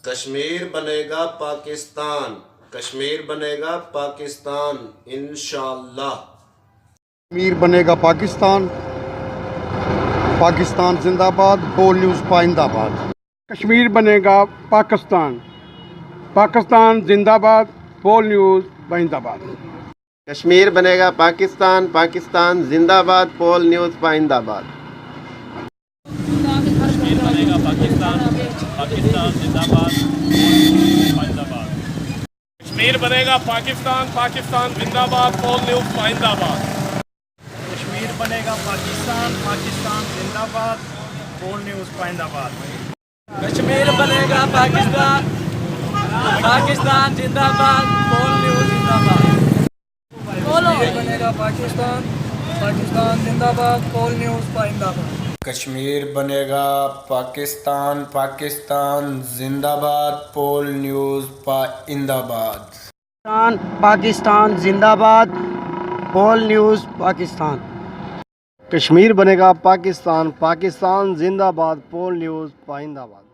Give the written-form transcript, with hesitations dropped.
کشمیر بنے گا پاکستان، کشمیر بنے گا پاکستان انشاءاللہ۔ کشمیر بنے گا پاکستان، پاکستان زندہ باد، بول نیوز پائندہ آباد۔ کشمیر بنے گا پاکستان، پاکستان زندہ باد، بول نیوز پائندہ آباد۔ کشمیر بنے گا پاکستان، پاکستان زندہ باد، پول نیوز پائندہ آباد۔ کشمیر بنے گا پاکستان، پاکستان زندہ باد، پائندہ آباد۔ کشمیر بنے گا پاکستان، پاکستان زندہ باد، پول نیوز پائندہ آباد۔ کشمیر بنے گا پاکستان، پاکستان زندہ باد، پول نیوز پائندہ آباد۔ کشمیر بنے گا پاکستان، پاکستان زندہ باد، پول نیوز زندہ باد۔ کشمیر بنے گا پاکستان، پاکستان زندہ باد، پول نیوز پائندہ آباد۔ کشمیر بنے گا پاکستان، پاکستان زندہ باد، پول نیوز پائندہ آباد۔ پاکستان زندہ باد، پول نیوز پاکستان۔ کشمیر بنے گا پاکستان، پاکستان زندہ باد، پول نیوز پائندہ آباد۔